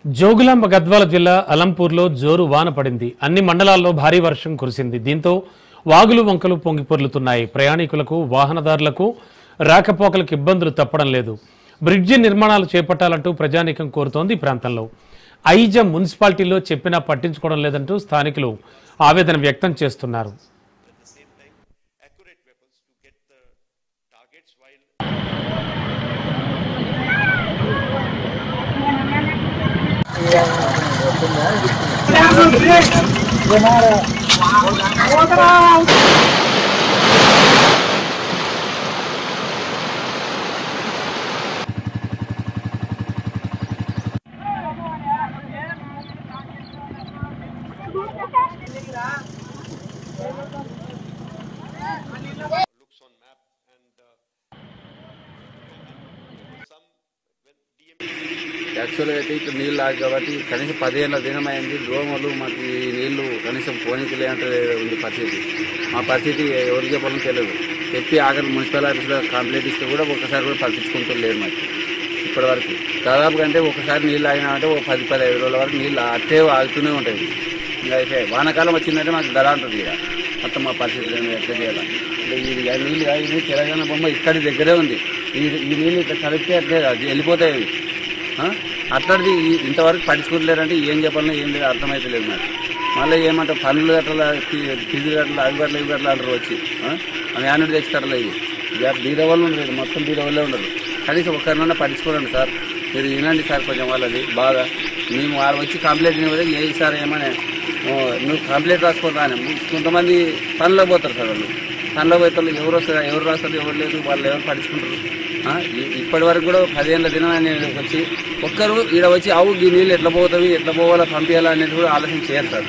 జోగులాంబ గద్వాల జిల్లా అలంపూర్లో జోరు వాన పడింది. అన్ని మండలాల్లో భారీ వర్షం కురిసింది. దీంతో వాగులు వంకలు పొంగిపొర్లుతున్నాయి. ప్రయాణికులకు వాహనదారులకు రాకపోకలకు ఇబ్బందులు తప్పడం లేదు. బ్రిడ్జి నిర్మాణాలు చేపట్టాలంటూ ప్రజానీకం కోరుతోంది. ఈ ప్రాంతంలో ఐజ మున్సిపాలిటీలో చెప్పినా పట్టించుకోవడం లేదంటూ స్థానికులు ఆవేదన వ్యక్తం చేస్తున్నారు. యాక్చువల్గా అయితే ఇక్కడ నీళ్ళు లాగా కాబట్టి కనీసం 10 ఏళ్ళ దినమైంది. దోమలు మాకు ఈ నీళ్లు కనీసం పోనీకి అంటే ఉంది పరిస్థితి. మా పరిస్థితి ఎవరికి చెప్పాలని తెలియదు. చెప్పి ఆఖరి మున్సిపల్ ఆఫీస్లో కంప్లైంట్ ఇస్తే కూడా ఒకసారి కూడా పట్టించుకుంటూ లేదు మాకు ఇప్పటి వరకు. దాదాపుగా అంటే ఒకసారి నీళ్ళు ఆగినామంటే ఒక 10-15 రోజుల వరకు నీళ్ళు అట్టే ఆగుతూనే ఉంటాయి. ఇంకా అయితే వానాకాలం వచ్చిందంటే మాకు ధర ఉంటుంది. ఇక మొత్తం మా పరిస్థితి ఎట్లా చేయాలి. ఇది నీళ్ళు ఇది తెలంగాణ బొమ్మ ఇక్కడి దగ్గరే ఉంది. ఈ నీళ్ళు ఇక్కడ కలిపితే అట్లే వెళ్ళిపోతాయి. అట్లాంటిది ఇంతవరకు పట్టించుకోలేరంటే ఏం చెప్పాలన్నా ఏం లేదు, అర్థమైతే లేదు నాకు. మళ్ళీ ఏమంటారు పనులు గట్ల ఫీజులు గట్ల అవి గట్ల ఇవి గట్ల అంటారు వచ్చి అవి యానుడు తెచ్చుతారులే. ఇవి బీద వాళ్ళు ఉండరు, మొత్తం బీద వాళ్ళే ఉండరు. కనీసం ఒక్కరినన్నా పట్టించుకోరండి సార్. మీరు వినండి సార్ కొంచెం వాళ్ళది బాగా. మేము వాళ్ళు వచ్చి కంప్లైంట్ ఇవ్వదు ఏ సార్ ఏమని నువ్వు కంప్లైంట్ రాసుకోవాలి. కొంతమంది పనిలో పోతారు సార్. వాళ్ళు పనిలో పోతారు, ఎవరు వస్తారు ఎవరు రాస్తారు ఎవరు లేదు, వాళ్ళు ఎవరు పట్టించుకుంటారు. ఇప్పటి వరకు కూడా 10 ఏళ్ళ దినం అనేది వచ్చి ఒక్కరు ఈడ వచ్చి ఈ నీళ్ళు ఎట్లా పోతాయి ఎట్లా పోవాలో పంపించాలా అనేది కూడా ఆలోచన చేయరు సార్.